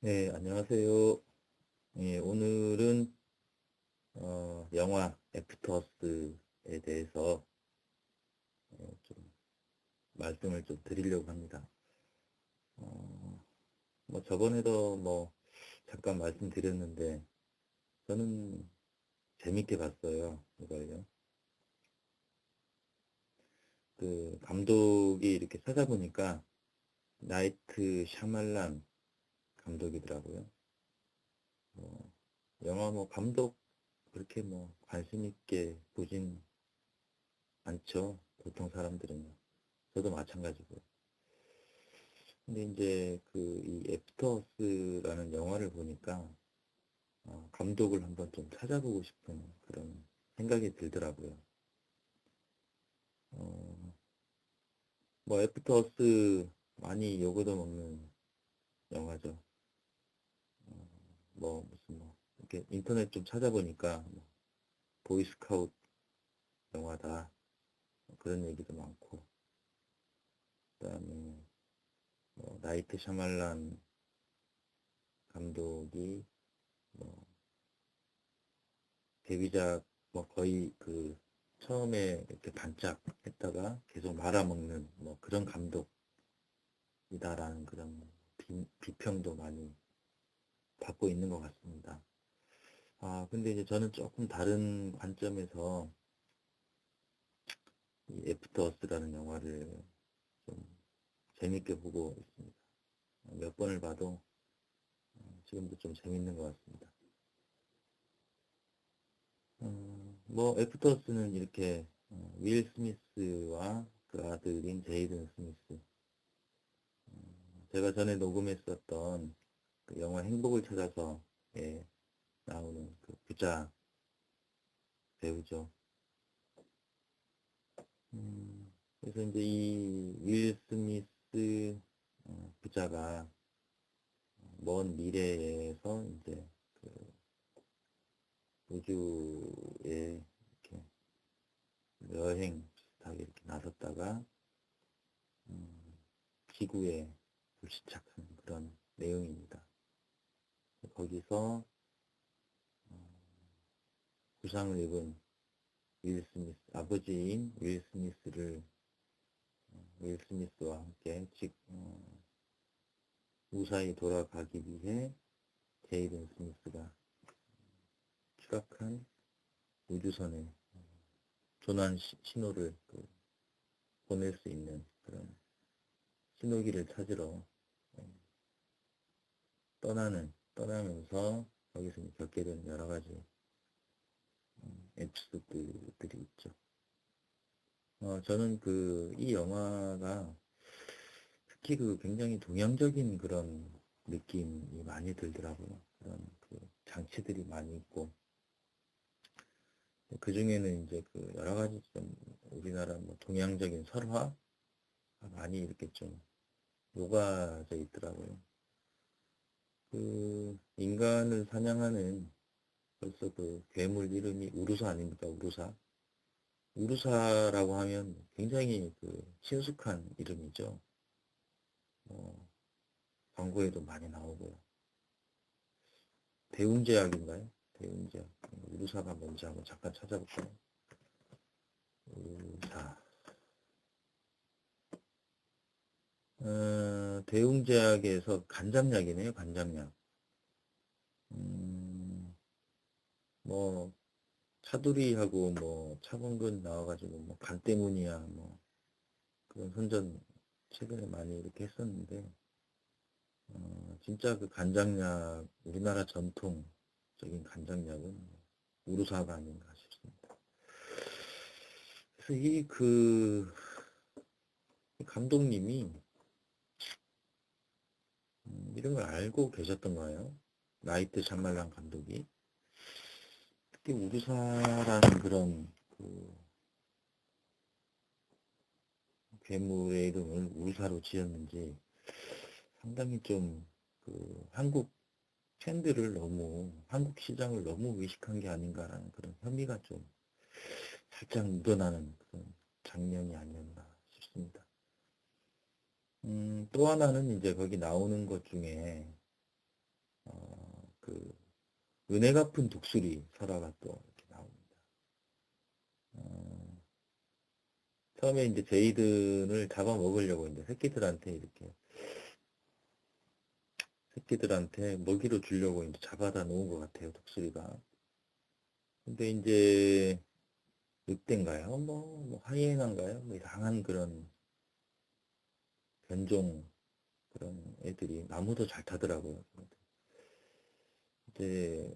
네, 안녕하세요. 예, 오늘은 영화 애프터스에 대해서 좀 말씀을 좀 드리려고 합니다. 어, 뭐 저번에도 뭐 잠깐 말씀드렸는데 저는 재밌게 봤어요. 이걸요. 그 감독이 이렇게 찾아보니까 나이트 샤말란 감독이더라고요. 뭐, 영화 뭐 감독 그렇게 뭐 관심 있게 보진 않죠. 보통 사람들은요. 저도 마찬가지고요. 근데 이제 그 이 애프터스라는 영화를 보니까 감독을 한번 좀 찾아보고 싶은 그런 생각이 들더라고요. 어, 뭐 애프터스 많이 요거도 먹는 영화죠. 어, 뭐 무슨 뭐 이렇게 인터넷 좀 찾아보니까 뭐 보이스카우트 영화다 뭐 그런 얘기도 많고, 그다음에 뭐 나이트 샤말란 감독이 뭐 데뷔작 뭐 거의 그 처음에 이렇게 반짝 했다가 계속 말아먹는 뭐 그런 감독이다라는 그런 비평도 많이 받고 있는 것 같습니다. 근데 이제 저는 조금 다른 관점에서 이 애프터 어스라는 영화를 좀 재밌게 보고 있습니다. 몇 번을 봐도 지금도 좀 재밌는 것 같습니다. 뭐 애프터 어스는 이렇게 윌 스미스와 그 아들인 제이든 스미스, 제가 전에 녹음했었던 그 영화 행복을 찾아서에 나오는 그 부자 배우죠. 그래서 이제 이 윌 스미스 부자가 먼 미래에서 이제 그 우주에 이렇게 여행 비슷하게 이렇게 나섰다가 음, 지구에 불시착한 그런 내용입니다. 거기서 부상을 입은 윌 스미스, 아버지인 윌 스미스와 함께 무사히 돌아가기 위해 제이든 스미스가 추락한 우주선에 조난 신호를 보낼 수 있는 그런 신호기를 찾으러 떠나면서 거기서 겪게 되는 여러 가지 에피소드들이 있죠. 저는 이 영화가 특히 굉장히 동양적인 그런 느낌이 많이 들더라고요. 그런 장치들이 많이 있고, 그 중에는 이제 여러 가지 좀 우리나라 뭐 동양적인 설화가 많이 이렇게 좀 녹아져 있더라고요. 인간을 사냥하는 벌써 괴물 이름이 우루사 아닙니까? 우루사. 우루사라고 하면 굉장히 친숙한 이름이죠. 뭐, 광고에도 많이 나오고요. 대웅제약인가요? 대웅제약. 우루사가 뭔지 한번 잠깐 찾아볼까요? 우루사. 대웅제약에서 간장약이네요, 간장약. 음, 뭐, 차두리하고 뭐, 차범근 나와가지고 뭐, 간 때문이야, 뭐, 그런 선전 최근에 많이 이렇게 했었는데, 진짜 간장약, 우리나라 전통적인 간장약은 우루사가 아닌가 싶습니다. 그래서 감독님이 이런 걸 알고 계셨던 거예요. 나이트 샤말란 감독이. 특히 우루사라는 그런 괴물의 이름을 우루사로 지었는지 상당히 좀 한국 팬들을 너무, 한국 시장을 너무 의식한 게 아닌가라는 그런 혐의가 좀 살짝 묻어나는 그런 장면이 아니었나 싶습니다. 또 하나는 이제 거기 나오는 것 중에 그 은혜 갚은 독수리 설화가 또 이렇게 나옵니다. 처음에 이제 제이든을 잡아먹으려고 이제 새끼들한테 먹이로 주려고 이제 잡아다 놓은 것 같아요, 독수리가. 근데 이제 늑대인가요? 뭐 하이에나인가요? 뭐 이상한 그런 변종 그런 애들이 나무도 잘 타더라고요. 이제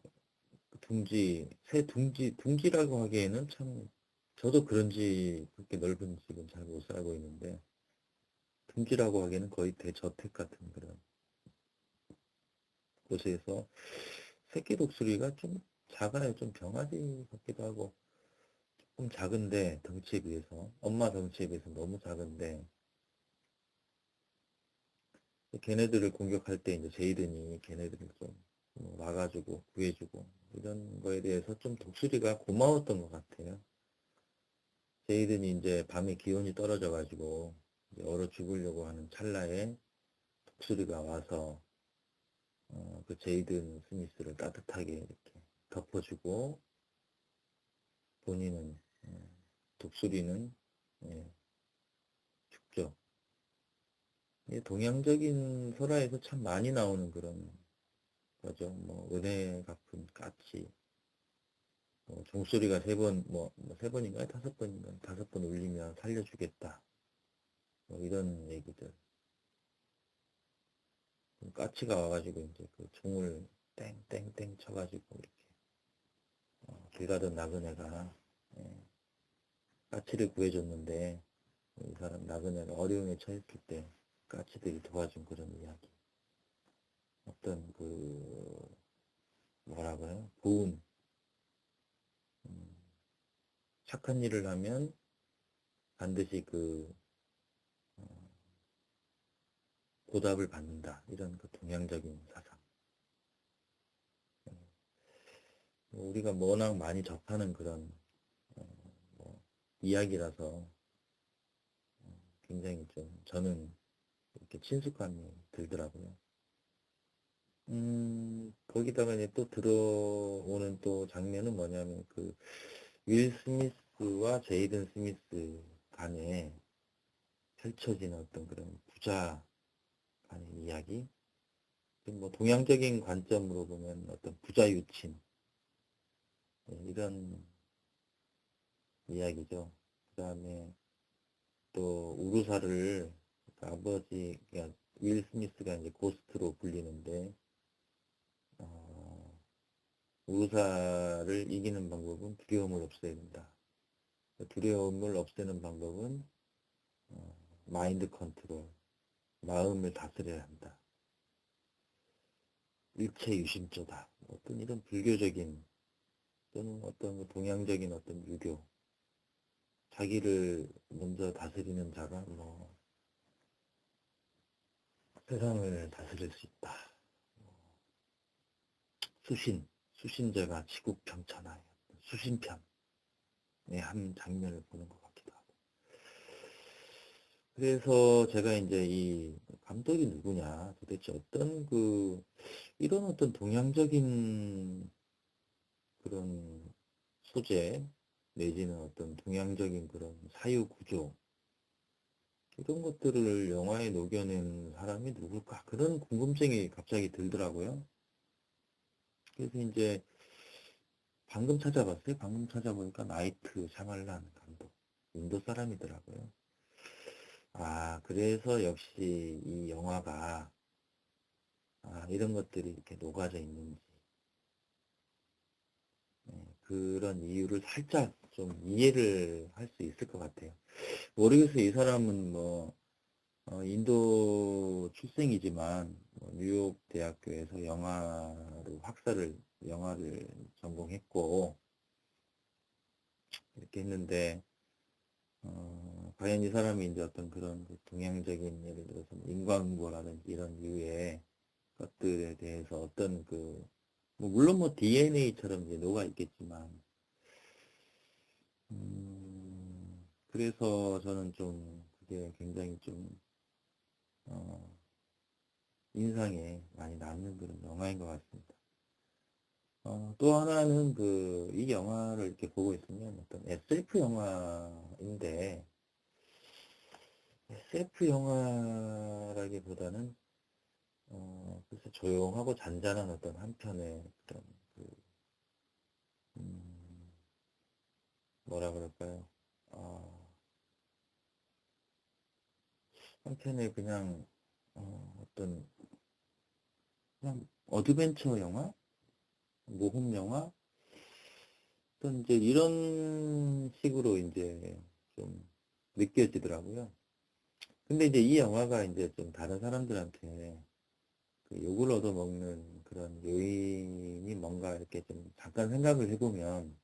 둥지라고 하기에는 참, 저도 그런지 그렇게 넓은 집은 잘 못 살고 있는데, 둥지라고 하기에는 거의 대저택 같은 그런 곳에서 새끼 독수리가 좀 작아요. 좀 병아리 같기도 하고, 조금 작은데, 덩치에 비해서, 엄마 덩치에 비해서 너무 작은데, 걔네들을 공격할 때 이제 제이든이 걔네들을 좀 막아주고 구해주고 이런 거에 대해서 좀 독수리가 고마웠던 것 같아요. 제이든이 이제 밤에 기온이 떨어져가지고 이제 얼어 죽으려고 하는 찰나에 독수리가 와서 그 제이든 스미스를 따뜻하게 이렇게 덮어주고 본인은 독수리는 예, 죽죠. 이게 동양적인 설화에서 참 많이 나오는 그런 거죠. 뭐 은혜 갚은 까치, 종소리가 세 번인가요? 다섯 번인가? 다섯 번 울리면 살려주겠다. 뭐 이런 얘기들. 까치가 와가지고 이제 그 종을 땡땡땡 쳐가지고 이렇게 길 가던 나그네가 예, 까치를 구해줬는데 이 사람 나그네가 어려움에 처했을 때 까치들이 도와준 그런 이야기. 어떤 그 뭐라고요? 보은 음, 착한 일을 하면 반드시 그 보답을 받는다. 이런 그 동양적인 사상. 우리가 워낙 많이 접하는 그런 뭐 이야기라서 굉장히 좀 저는 이렇게 친숙함이 들더라고요. 거기다가 이제 또 들어오는 또 장면은 뭐냐면 그 윌 스미스와 제이든 스미스 간에 펼쳐지는 어떤 그런 부자 간의 이야기. 뭐 동양적인 관점으로 보면 어떤 부자 유친 이런 이야기죠. 그 다음에 또 우르사를 아버지, 그러니까 윌 스미스가 이제 고스트로 불리는데 우르사를 이기는 방법은 두려움을 없애야 된다. 두려움을 없애는 방법은 마인드 컨트롤, 마음을 다스려야 한다. 일체 유심조다. 어떤 이런 불교적인 또는 어떤 동양적인 어떤 유교, 자기를 먼저 다스리는 자가 세상을 다스릴 수 있다. 수신제가 지국평천하에 수신편의 한 장면을 보는 것 같기도 하고. 그래서 제가 이제 이 감독이 누구냐, 도대체 어떤 이런 어떤 동양적인 그런 소재, 내지는 어떤 동양적인 그런 사유 구조, 이런 것들을 영화에 녹여낸 사람이 누굴까? 그런 궁금증이 갑자기 들더라고요. 그래서 이제 방금 찾아봤어요. 방금 찾아보니까 나이트 샤말란 감독. 인도 사람이더라고요. 아, 그래서 역시 이 영화가, 이런 것들이 이렇게 녹아져 있는지, 그런 이유를 살짝 좀 이해를 할 수 있을 것 같아요. 모르겠어요. 이 사람은 인도 출생이지만, 뉴욕 대학교에서 영화를 전공했고, 이렇게 했는데, 과연 이 사람이 이제 어떤 그런 그 동양적인 예를 들어서 인과응보라든지 이런 류의 것들에 대해서 어떤 물론 DNA처럼 이제 녹아 있겠지만, 그래서 저는 좀 그게 굉장히 좀, 어, 인상에 많이 남는 그런 영화인 것 같습니다. 또 하나는 이 영화를 이렇게 보고 있으면 어떤 SF 영화인데, SF 영화라기보다는, 글쎄 조용하고 잔잔한 어떤 한편의 그런, 그, 음, 뭐라 그럴까요? 한편의 그냥, 어떤, 그냥 어드벤처 영화? 모험 영화? 어떤 이제 이런 식으로 이제 좀 느껴지더라고요. 근데 이제 이 영화가 이제 좀 다른 사람들한테 그 욕을 얻어먹는 그런 요인이 뭔가 이렇게 좀 잠깐 생각을 해보면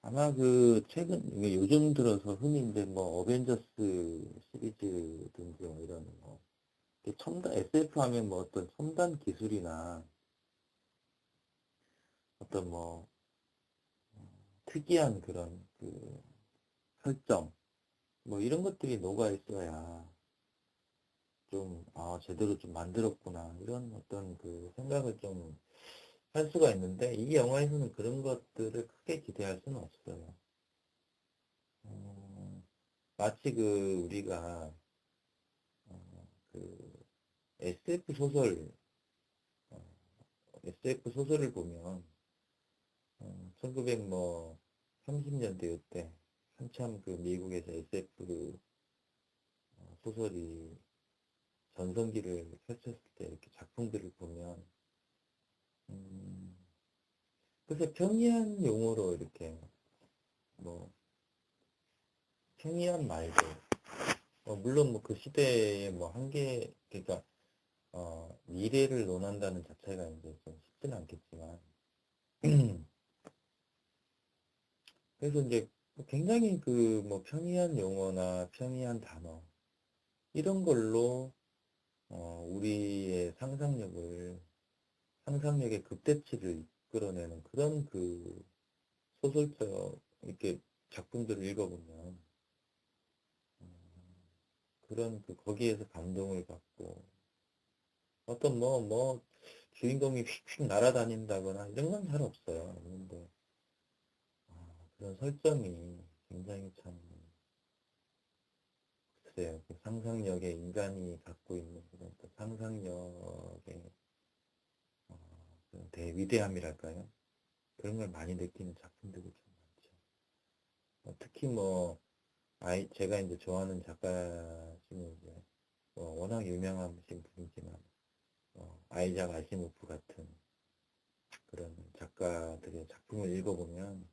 아마 요즘 들어서 흔히 이제 뭐 어벤져스 시리즈든지 뭐 이런 뭐 첨단 SF 하면 뭐 어떤 첨단 기술이나 어떤 뭐 특이한 그런 그 설정 뭐 이런 것들이 녹아 있어야 좀, 제대로 좀 만들었구나. 이런 어떤 그 생각을 좀 할 수가 있는데, 이 영화에서는 그런 것들을 크게 기대할 수는 없어요. 마치 우리가, 그, SF 소설, 어, SF 소설을 보면, 1930년대 때, 한참 미국에서 SF 소설이 전성기를 펼쳤을 때 이렇게 작품들을 보면, 음, 글쎄 평이한 용어로 이렇게, 뭐, 평이한 말들, 물론 뭐 그 시대의 뭐 한계, 그러니까, 미래를 논한다는 자체가 이제 좀 쉽지는 않겠지만, 그래서 이제 굉장히 뭐 평이한 용어나 평이한 단어, 이런 걸로, 우리의 상상력의 극대치를 이끌어내는 그런 소설적, 이렇게 작품들을 읽어보면, 그런 거기에서 감동을 받고, 어떤 주인공이 휙휙 날아다닌다거나 이런 건 잘 없어요. 근데, 그런 설정이 굉장히 참, 글쎄요. 그 상상력에 인간이 갖고 있는 그런 또 상상력의 어, 그런 대위대함이랄까요? 그런 걸 많이 느끼는 작품들이 좀 많죠. 특히 제가 이제 좋아하는 작가시면 이제, 워낙 유명하신 분이지만, 아이작 아시모프 같은 그런 작가들의 작품을 읽어보면,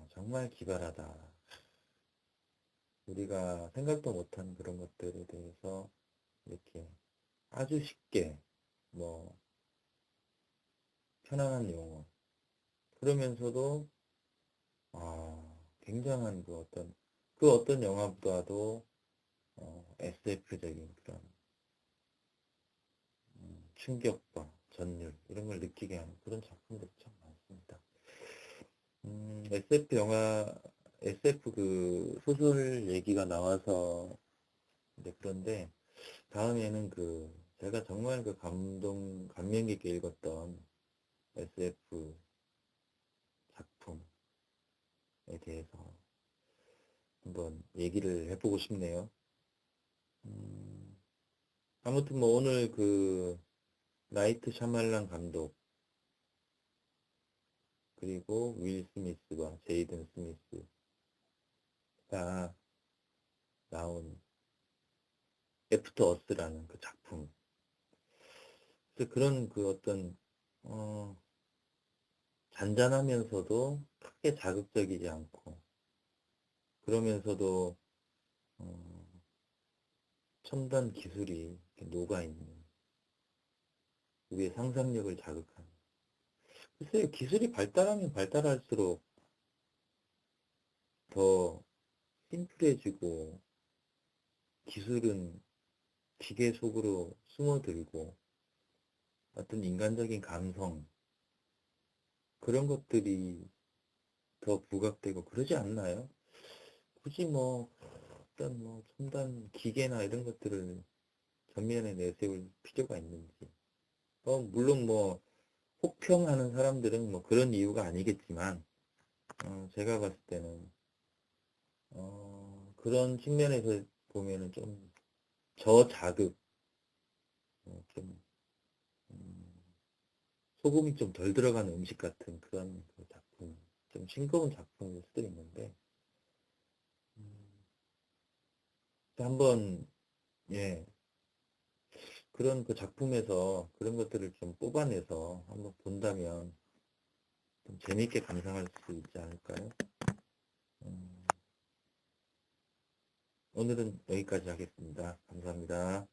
정말 기발하다. 우리가 생각도 못한 그런 것들에 대해서 이렇게 아주 쉽게, 뭐, 편안한 용어. 그러면서도, 굉장한 그 어떤 영화보다도, SF적인 그런, 충격과 전율, 이런 걸 느끼게 하는 그런 작품들이 참 많습니다. SF 소설 얘기가 나와서, 이제 그런데, 다음에는 제가 정말 감명 깊게 읽었던 SF 작품에 대해서 한번 얘기를 해보고 싶네요. 음, 아무튼 오늘 나이트 샤말란 감독, 그리고 윌 스미스와 제이든 스미스가 나온 애프터 어스라는 그 작품. 그래서 그런 어떤, 어, 잔잔하면서도 크게 자극적이지 않고, 그러면서도, 어, 첨단 기술이 이렇게 녹아있는, 우리의 상상력을 자극하는. 글쎄요, 기술이 발달하면 발달할수록 더 심플해지고, 기술은 기계 속으로 숨어들고, 어떤 인간적인 감성, 그런 것들이 더 부각되고 그러지 않나요? 굳이 어떤 첨단 기계나 이런 것들을 전면에 내세울 필요가 있는지. 물론 뭐, 혹평하는 사람들은 뭐 그런 이유가 아니겠지만, 제가 봤을 때는, 그런 측면에서 보면은 좀 저자극, 좀, 음, 소금이 좀 덜 들어가는 음식 같은 그런 그 작품, 좀 싱거운 작품일 수도 있는데, 음, 한번, 예, 그런 그 작품에서 그런 것들을 좀 뽑아내서 한번 본다면 좀 재미있게 감상할 수 있지 않을까요? 음, 오늘은 여기까지 하겠습니다. 감사합니다.